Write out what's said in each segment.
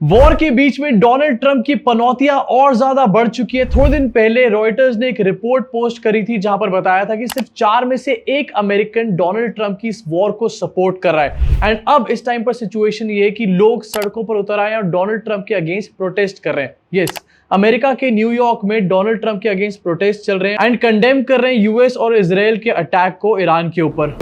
War के बीच में Donald Trump की पनौतियां और ज्यादा बढ़ चुकी है। थोड़े दिन पहले रॉयटर्स ने एक रिपोर्ट पोस्ट करी थी जहां पर बताया था कि सिर्फ 4 में से 1 अमेरिकन डोनाल्ड ट्रंप की इस वॉर को सपोर्ट कर रहा है। एंड अब इस टाइम पर सिचुएशन ये है कि लोग सड़कों पर उतर आए और डोनाल्ड ट्रंप के अगेंस्ट प्रोटेस्ट कर रहे हैं। यस, अमेरिका के न्यूयॉर्क में डोनाल्ड ट्रंप के अगेंस्ट प्रोटेस्ट चल रहे हैं एंड कंडेम कर रहे हैं यूएस और इजराइल के अटैक को ईरान के ऊपर।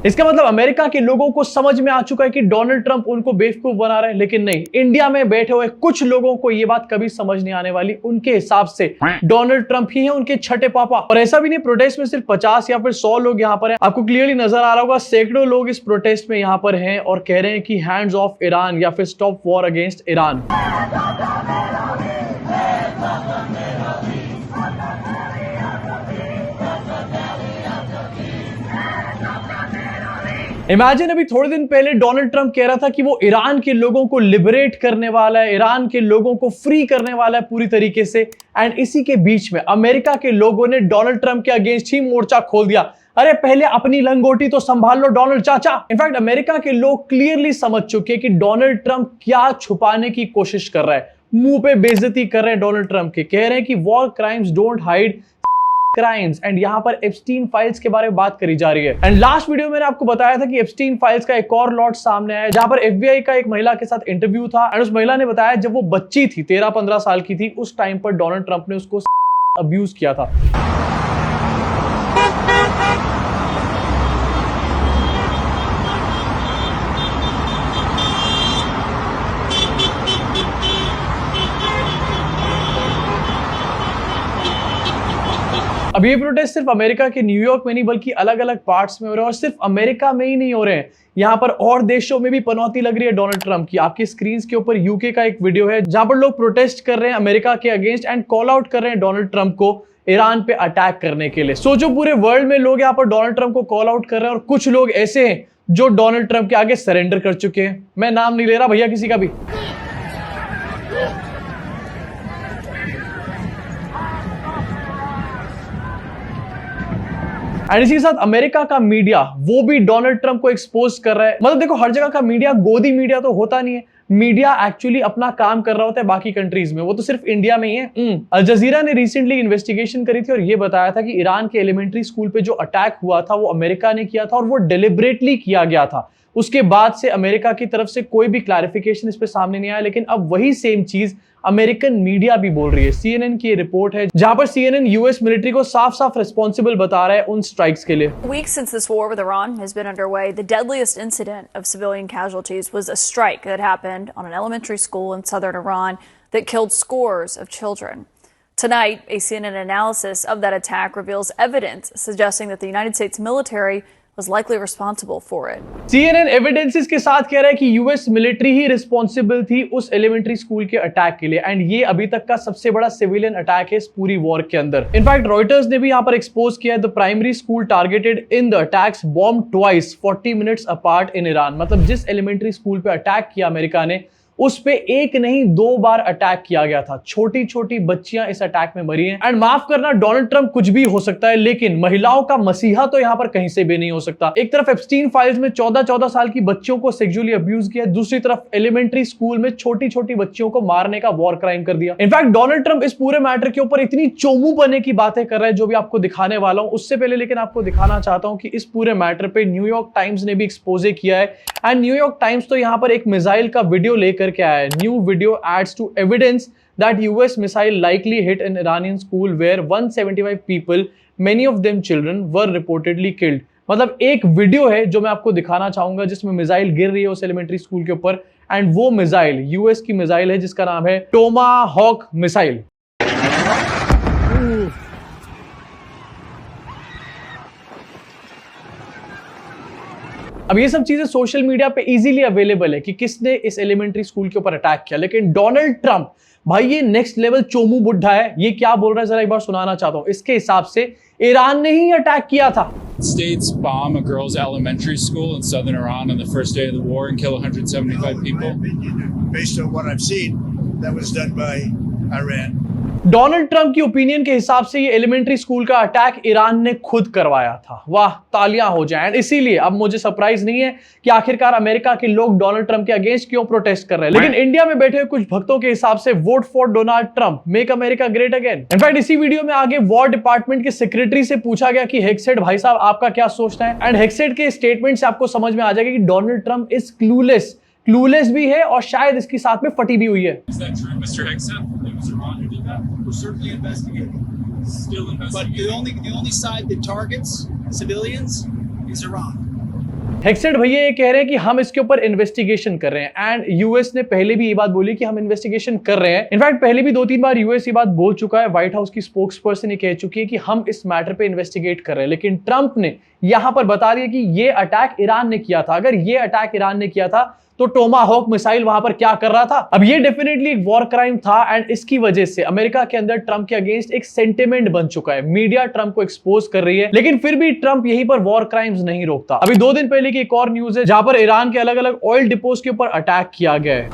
इसका मतलब अमेरिका के लोगों को समझ में आ चुका है कि डोनाल्ड ट्रंप उनको बेवकूफ बना रहे हैं। लेकिन नहीं, इंडिया में बैठे हुए कुछ लोगों को यह बात कभी समझ नहीं आने वाली। उनके हिसाब से डोनाल्ड ट्रंप ही है उनके छठे पापा। और ऐसा भी नहीं प्रोटेस्ट में सिर्फ 50 या फिर 100 लोग यहां पर हैं। आपको क्लियरली नजर आ रहा होगा सैकड़ों लोग इस प्रोटेस्ट में यहां पर हैं और कह रहे हैं कि हैंड्स ऑफ ईरान या फिर stop war against Iran. Imagine, अभी थोड़े दिन पहले डोनाल्ड ट्रंप कह रहा था कि वो ईरान के लोगों को लिबरेट करने वाला है, ईरान के लोगों को फ्री करने वाला है पूरी तरीके से। एंड इसी के बीच में अमेरिका के लोगों ने डोनाल्ड ट्रंप के अगेंस्ट ही मोर्चा खोल दिया। अरे पहले अपनी लंगोटी तो संभाल लो डोनाल्ड चाचा। इनफैक्ट अमेरिका के लोग क्लियरली समझ चुके हैं कि डोनाल्ड ट्रंप क्या छुपाने की कोशिश कर रहा है। मुंह पे बेइज्जती कर रहे हैं डोनाल्ड ट्रंप के, कह रहे हैं कि war crimes don't hide crimes. And यहां पर एप्स्टीन फाइल्स के बारे में बात करी जा रही है। एंड लास्ट वीडियो में मैंने आपको बताया था कि एप्स्टीन फाइल्स का एक और लॉट सामने आया जहां पर एफबीआई का एक महिला के साथ इंटरव्यू था। एंड उस महिला ने बताया जब वो बच्ची थी, 13-15 साल की थी, उस टाइम पर डोनाल्ड ट्रंप ने उसको अब्यूज किया था। अब ये प्रोटेस्ट सिर्फ अमेरिका के न्यूयॉर्क में नहीं बल्कि अलग अलग पार्ट्स में हो रहे हैं। और सिर्फ अमेरिका में ही नहीं हो रहे हैं, यहाँ पर और देशों में भी पनौती लग रही है डोनाल्ड ट्रंप की। आपकी स्क्रीन के ऊपर यूके का एक वीडियो है जहां पर लोग प्रोटेस्ट कर रहे हैं अमेरिका के अगेंस्ट एंड कॉल आउट कर रहे हैं डोनाल्ड ट्रंप को ईरान पे अटैक करने के लिए। सोचो, पूरे वर्ल्ड में लोग यहाँ पर डोनाल्ड ट्रंप को कॉल आउट कर रहे हैं और कुछ लोग ऐसे हैं जो डोनाल्ड ट्रंप के आगे सरेंडर कर चुके हैं। मैं नाम नहीं ले रहा भैया किसी का भी। एंड इसी के साथ अमेरिका का मीडिया वो भी डोनाल्ड ट्रंप को एक्सपोज कर रहा है। मतलब देखो, हर जगह का मीडिया गोदी मीडिया तो होता नहीं है। मीडिया एक्चुअली अपना काम कर रहा होता है बाकी कंट्रीज में, वो तो सिर्फ इंडिया में ही है। अल जजीरा ने रिसेंटली इन्वेस्टिगेशन करी थी और ये बताया था कि ईरान के एलिमेंट्री स्कूल पे जो अटैक हुआ था वो अमेरिका ने किया था और वो डिलिबरेटली किया गया था। उसके बाद से अमेरिका की तरफ से कोई भी क्लैरिफिकेशन इस पे सामने नहीं आया। लेकिन अब वही सेम चीज अमेरिकन मीडिया भी बोल रही है। सीएनएन की रिपोर्ट है जहां पर सीएनएन यूएस मिलिट्री को साफ-साफ रिस्पांसिबल बता रहा है उन स्ट्राइक्स के लिए। Weeks since this war with Iran has been underway, the deadliest incident of civilian casualties was a strike that happened on an elementary school in southern Iran that killed scores of children. Tonight, a CNN analysis of that attack reveals evidence suggesting that the United States military was likely responsible for it. CNN evidences के साथ कह रहा है कि US military ही responsible थी उस elementary school के attack के लिए। एंड ये अभी तक का सबसे बड़ा सिविलियन अटैक है इस पूरी वॉर के अंदर। इनफैक्ट रॉयटर्स ने भी यहां पर एक्सपोज किया है the primary school targeted in the attacks bomb twice 40 minutes apart in Iran. मतलब जिस एलिमेंट्री स्कूल पे अटैक किया अमेरिका ने, उस पे एक नहीं 2 बार अटैक किया गया था। छोटी छोटी बच्चियां इस अटैक में मरी हैं। एंड माफ करना, डोनाल्ड ट्रंप कुछ भी हो सकता है लेकिन महिलाओं का मसीहा तो यहां पर कहीं से भी नहीं हो सकता। एक तरफ एप्स्टीन फाइल्स में 14-14 साल की बच्चियों को सेक्सुअली अब्यूज किया, दूसरी तरफ एलिमेंट्री स्कूल में छोटी छोटी बच्चियों को मारने का वॉर क्राइम कर दिया। इनफैक्ट डोनाल्ड ट्रंप इस पूरे मैटर के ऊपर इतनी चोमू बने की बातें कर रहा है जो भी आपको दिखाने वाला हूं। उससे पहले लेकिन आपको दिखाना चाहता हूं कि इस पूरे मैटर पे न्यूयॉर्क टाइम्स ने भी एक्सपोजे किया है। एंड न्यूयॉर्क टाइम्स तो यहां पर एक मिसाइल का वीडियो लेकर के आया है। New video adds to evidence that US missile likely hit an Iranian school where 175 people, many of them children, were reportedly killed. मतलब एक वीडियो है जो मैं आपको दिखाना चाहूंगा जिसमें मिसाइल गिर रही है उस एलिमेंट्री स्कूल के ऊपर। एंड वो मिसाइल यूएस की मिसाइल है जिसका नाम है टोमाहॉक मिसाइल। अब ये सब चीजें सोशल मीडिया पे इजीली अवेलेबल है कि किसने इस एलिमेंट्री स्कूल के ऊपर अटैक किया, लेकिन डोनाल्ड ट्रंप भाई ये नेक्स्ट लेवल चोमू बुड्ढा है। ये क्या बोल रहा है जरा एक बार सुनाना चाहता हूं। इसके हिसाब से ईरान ने ही अटैक किया था। States bomb a girls' elementary school in southern Iran on the first day of the war and kill 175 people. Based on what I've seen, that was done by Iran. Donald Trump की opinion के हिसाब से ये elementary school का attack Iran ने खुद करवाया था। वाह, तालियां हो जाएं। इसीलिए अब मुझे सरप्राइज नहीं है कि आखिरकार अमेरिका के लोग डोनाल्ड ट्रंप के अगेंस्ट क्यों प्रोटेस्ट कर रहे हैं। लेकिन इंडिया में बैठे हुए कुछ भक्तों के हिसाब से vote for Donald Trump, make America great again. In fact इसी वीडियो में आगे वॉर डिपार्टमेंट के सेक्रेटरी से पूछा गया कि हेक्सेट भाई साहब आपका क्या सोचना है, एंड हेक्सेट के स्टेटमेंट से आपको समझ में आ जाएगा कि डोनाल्ड ट्रंप इज क्लूलेस भी है और शायद इसके साथ में फटी भी हुई है। Is that true, Mr. Hegseth? It was Iran who did that? We're certainly investigating. Still investigating. But the only side that targets civilians is Iran. हेक्सेट भैया ये कह रहे हैं कि हम इसके ऊपर इन्वेस्टिगेशन कर रहे हैं, एंड यूएस ने पहले भी ये बात बोली कि हम इन्वेस्टिगेशन कर रहे हैं। इनफैक्ट पहले भी 2-3 बार यूएस ये बात बोल चुका है। व्हाइट हाउस की स्पोक्स पर्सन ये कह चुकी है कि हम इस मैटर पे इन्वेस्टिगेट कर रहे हैं, लेकिन ट्रंप ने यहां पर बता दिया कि ये अटैक ईरान ने किया था। अगर ये अटैक ईरान ने किया था तो टोमाहॉक मिसाइल वहां पर क्या कर रहा था? अब ये डेफिनेटली एक वॉर क्राइम था, एंड इसकी वजह से अमेरिका के अंदर ट्रंप के अगेंस्ट एक सेंटिमेंट बन चुका है। मीडिया ट्रंप को एक्सपोज कर रही है, लेकिन फिर भी ट्रंप यहीं पर वॉर क्राइम्स नहीं रोकता। अभी 2 दिन पहले की एक और न्यूज है जहां पर ईरान के अलग अलग ऑयल डिपोज के ऊपर अटैक किया गया है।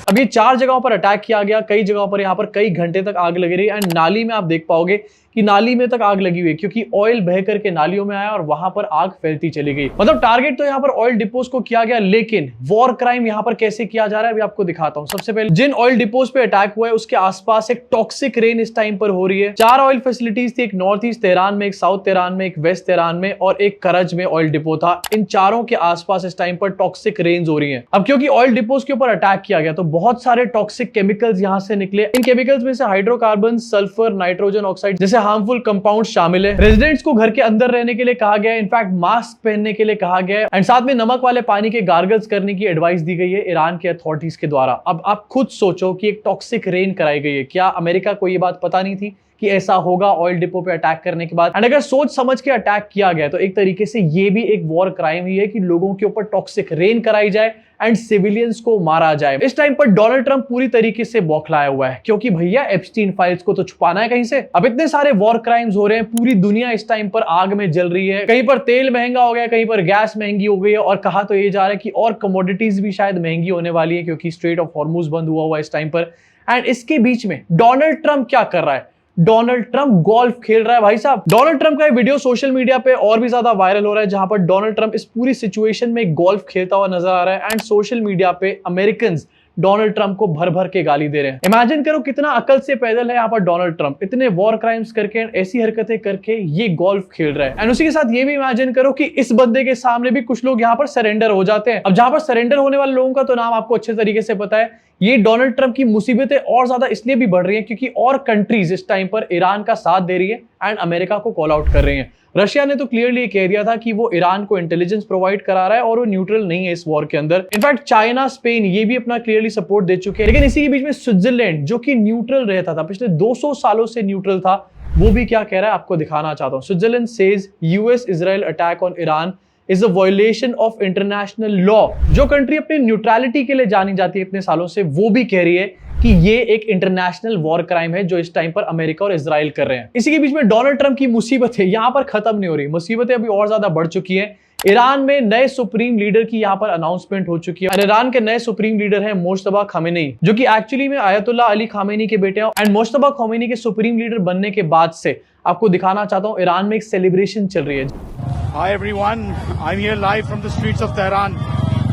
अब ये 4 जगहों पर अटैक किया गया, कई जगहों पर यहाँ पर कई घंटे तक आग लगी रही, एंड नाली में आप देख पाओगे कि नाली में तक आग लगी हुई है क्योंकि ऑयल बह करके नालियों में आया और वहां पर आग फैलती चली गई। मतलब टारगेट तो यहाँ पर ऑयल डिपोज को किया गया, लेकिन वॉर क्राइम यहाँ पर कैसे किया जा रहा है अभी आपको दिखाता हूँ। सबसे पहले जिन ऑयल डिपोज पे अटैक हुआ है उसके आसपास एक टॉक्सिक रेन इस टाइम पर हो रही है। 4 ऑयल फैसिलिटीज थी, एक नॉर्थ ईस्ट तेहरान में, एक साउथ तेहरान में, एक वेस्ट तेहरान में और एक करज में ऑयल डिपो था। इन चारों के आसपास इस टाइम पर टॉक्सिक रेन्स हो रही है। अब क्योंकि ऑयल डिपोज के ऊपर अटैक किया गया तो बहुत सारे टॉक्सिक केमिकल्स यहां से निकले। इन केमिकल्स में से हाइड्रोकार्बन, सल्फर, नाइट्रोजन ऑक्साइड जैसे हार्मफुल कंपाउंड शामिल है। रेजिडेंट्स को घर के अंदर रहने के लिए कहा गया है, इनफैक्ट मास्क पहनने के लिए कहा गया है, एंड साथ में नमक वाले पानी के गार्गल्स करने की एडवाइस दी गई है ईरान के अथॉरिटीज के द्वारा। अब आप खुद सोचो कि एक टॉक्सिक रेन कराई गई है, क्या अमेरिका को यह बात पता नहीं थी कि ऐसा होगा ऑयल डिपो पे अटैक करने के बाद? एंड अगर सोच समझ के अटैक किया गया तो एक तरीके से ये भी एक वॉर क्राइम ही है कि लोगों के ऊपर टॉक्सिक रेन कराई जाए एंड सिविलियंस को मारा जाए। इस टाइम पर डोनाल्ड ट्रंप पूरी तरीके से बौखलाया हुआ है क्योंकि भैया एप्स्टीन फाइल्स को तो छुपाना है कहीं से। अब इतने सारे वॉर क्राइम्स हो रहे हैं, पूरी दुनिया इस टाइम पर आग में जल रही है। कहीं पर तेल महंगा हो गया, कहीं पर गैस महंगी हो गई है, और कहा तो ये जा रहा है कि और कमोडिटीज भी शायद महंगी होने वाली है क्योंकि स्ट्रेट ऑफ हॉर्मुज बंद हुआ इस टाइम पर। एंड इसके बीच में डोनाल्ड ट्रंप क्या कर रहा है? डोनाल्ड ट्रंप गोल्फ खेल रहा है भाई साहब। डोनाल्ड ट्रंप का वीडियो सोशल मीडिया पे और भी ज्यादा वायरल हो रहा है जहां पर डोनाल्ड ट्रंप इस पूरी सिचुएशन में गोल्फ खेलता हुआ नजर आ रहा है, एंड सोशल मीडिया पे अमेरिकंस डोनाल्ड ट्रंप को भर भर के गाली दे रहे हैं। इमेजिन करो कितना अकल से पैदल है यहाँ पर डोनाल्ड ट्रंप, इतने वॉर क्राइम्स करके ऐसी हरकतें करके ये गोल्फ खेल रहा है। एंड उसी के साथ ये भी इमेजिन करो कि इस बंदे के सामने भी कुछ लोग यहाँ पर सरेंडर हो जाते हैं। अब जहां पर सरेंडर होने वाले लोगों का तो नाम आपको अच्छे तरीके से पता है। ये डोनाल्ड ट्रंप की मुसीबतें और ज्यादा इसलिए भी बढ़ रही हैं क्योंकि और कंट्रीज इस टाइम पर ईरान का साथ दे रही है एंड अमेरिका को कॉल आउट कर रही हैं। रशिया ने तो क्लियरली कह दिया था कि वो ईरान को इंटेलिजेंस प्रोवाइड करा रहा है और वो न्यूट्रल नहीं है इस वॉर के अंदर। इनफैक्ट चाइना, स्पेन ये भी अपना क्लियरली सपोर्ट दे चुके हैं। लेकिन इसी के बीच में स्विट्जरलैंड जो कि न्यूट्रल रहता था, पिछले 200 सालों से न्यूट्रल था, वो भी क्या कह रहा है आपको दिखाना चाहता हूं। Switzerland says US Israel attack on Iran is a violation of international law. जो कंट्री अपनी न्यूट्रलिटी के लिए जानी जाती है इतने सालों से, वो भी कह रही है कि ये एक इंटरनेशनल वॉर क्राइम है जो इस टाइम पर अमेरिका और इजराइल कर रहे हैं। इसी के बीच में डोनाल्ड ट्रंप की मुसीबतें यहां पर खत्म नहीं हो रही, मुसीबतें अभी और ज्यादा बढ़ चुकी है। ईरान में नए सुप्रीम लीडर की यहां पर अनाउंसमेंट हो चुकी है और ईरान के नए सुप्रीम लीडर हैं मोज्तबा खामेनी, जो कि एक्चुअली में आयतुल्ला अली खामेनी के बेटे हैं। एंड मोज्तबा खामेनी के सुप्रीम लीडर बनने के बाद से आपको दिखाना चाहता हूं ईरान में एक सेलिब्रेशन चल रही है। Hi everyone, I'm here live from the streets of Tehran.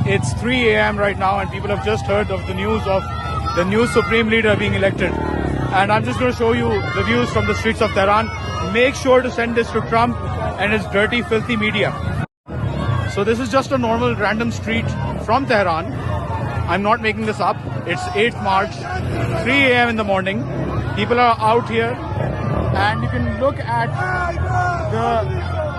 It's 3 a.m. right now and people have just heard of the news of the new supreme leader being elected. And I'm just going to show you the views from the streets of Tehran. Make sure to send this to Trump and his dirty, filthy media. So this is just a normal random street from Tehran. I'm not making this up. It's 8th March, 3 a.m. in the morning. People are out here and you can look at the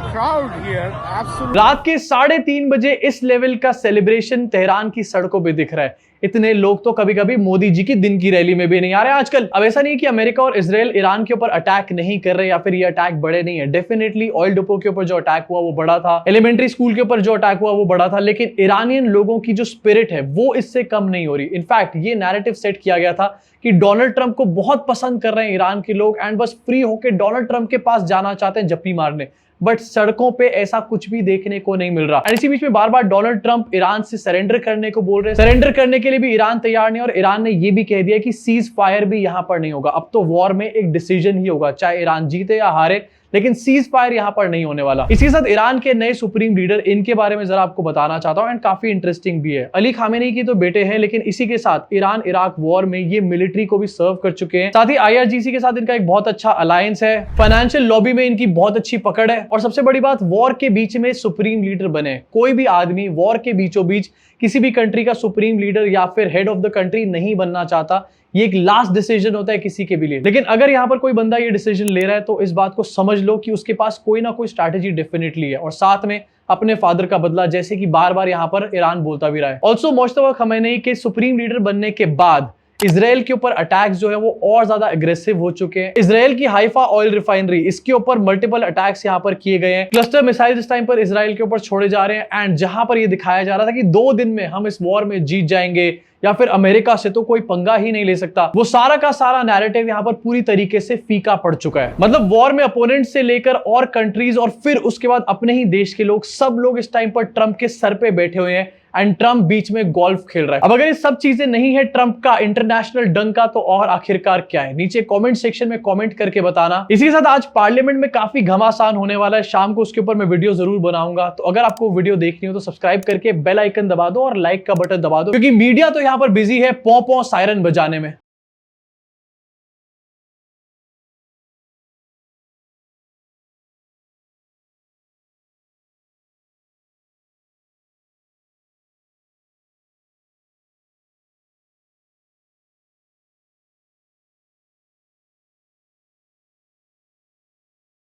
crowd here. Absolutely. रात के 3:30 बजे इस level का celebration Tehran की सड़कों पे दिख रहा है। इतने लोग तो कभी कभी मोदी जी की दिन की रैली में भी नहीं आ रहे आजकल। अब ऐसा नहीं कि अमेरिका और इजराइल ईरान के ऊपर अटैक नहीं कर रहे या फिर ये अटैक बड़े नहीं है। डेफिनेटली ऑयल डिपो के ऊपर जो अटैक हुआ वो बड़ा था, एलिमेंट्री स्कूल के ऊपर जो अटैक हुआ वो बड़ा था, लेकिन ईरानियन लोगों की जो स्पिरिट है वो इससे कम नहीं हो रही। इनफैक्ट ये नैरेटिव सेट किया गया था कि डोनाल्ड ट्रंप को बहुत पसंद कर रहे हैं ईरान के लोग एंड बस फ्री होकर डोनाल्ड ट्रंप के पास जाना चाहते हैं जप्पी मारने, बट सड़कों पे ऐसा कुछ भी देखने को नहीं मिल रहा। और इसी बीच में बार बार डोनाल्ड ट्रंप ईरान से सरेंडर करने को बोल रहे हैं। सरेंडर करने के लिए भी ईरान तैयार नहीं, और ईरान ने यह भी कह दिया कि सीज फायर भी यहां पर नहीं होगा। अब तो वॉर में एक डिसीजन ही होगा, चाहे ईरान जीते या हारे, लेकिन सीज फायर यहां पर नहीं होने वाला। इसी के साथ ईरान के नए सुप्रीम लीडर, इनके बारे में जरा आपको बताना चाहता हूं एंड काफी इंटरेस्टिंग भी है। अली खामेनी की तो बेटे हैं, लेकिन इसी के साथ ईरान इराक वॉर में ये मिलिट्री को भी सर्व कर चुके हैं। साथ ही IRGC के साथ इनका एक बहुत अच्छा अलायंस है, फाइनेंशियल लॉबी में इनकी बहुत अच्छी पकड़ है, और सबसे बड़ी बात, वॉर के बीच में सुप्रीम लीडर बने। कोई भी आदमी वॉर के बीचों बीच किसी भी कंट्री का सुप्रीम लीडर या फिर हेड ऑफ द कंट्री नहीं बनना चाहता। ये एक लास्ट डिसीजन होता है किसी के भी लिए। लेकिन अगर यहां पर कोई बंदा ये डिसीजन ले रहा है तो इस बात को समझ लो कि उसके पास कोई ना कोई स्ट्रैटेजी डेफिनेटली है, और साथ में अपने फादर का बदला, जैसे कि बार बार यहां पर ईरान बोलता भी रहा है। ऑल्सो मुश्तबा खमेनी के सुप्रीम लीडर बनने के बाद इजराइल के ऊपर अटैक्स जो है वो और ज्यादा एग्रेसिव हो चुके हैं। इजराइल की हाइफा ऑयल रिफाइनरी, इसके ऊपर मल्टीपल अटैक्स यहां पर किए गए हैं। क्लस्टर मिसाइल इस टाइम पर इजराइल के ऊपर छोड़े जा रहे हैं, एंड जहां पर ये दिखाया जा रहा था कि 2 दिन में हम इस वॉर में जीत जाएंगे या फिर अमेरिका से तो कोई पंगा ही नहीं ले सकता, वो सारा का सारा नैरेटिव यहां पर पूरी तरीके से फीका पड़ चुका है। मतलब वॉर में अपोनेंट से लेकर और कंट्रीज और फिर उसके बाद अपने ही देश के लोग, सब लोग इस टाइम पर ट्रंप के सर पे बैठे हुए हैं एंड ट्रंप बीच में गोल्फ खेल रहा है। अब अगर ये सब चीजें नहीं है ट्रंप का इंटरनेशनल डंका, तो और आखिरकार क्या है? नीचे कमेंट सेक्शन में कमेंट करके बताना। इसी के साथ आज पार्लियामेंट में काफी घमासान होने वाला है, शाम को उसके ऊपर मैं वीडियो जरूर बनाऊंगा। तो अगर आपको वीडियो देखनी हो तो सब्सक्राइब करके बेल आइकन दबा दो और लाइक का बटन दबा दो, क्योंकि मीडिया तो यहां पर बिजी है पौ पौ सायरन बजाने में।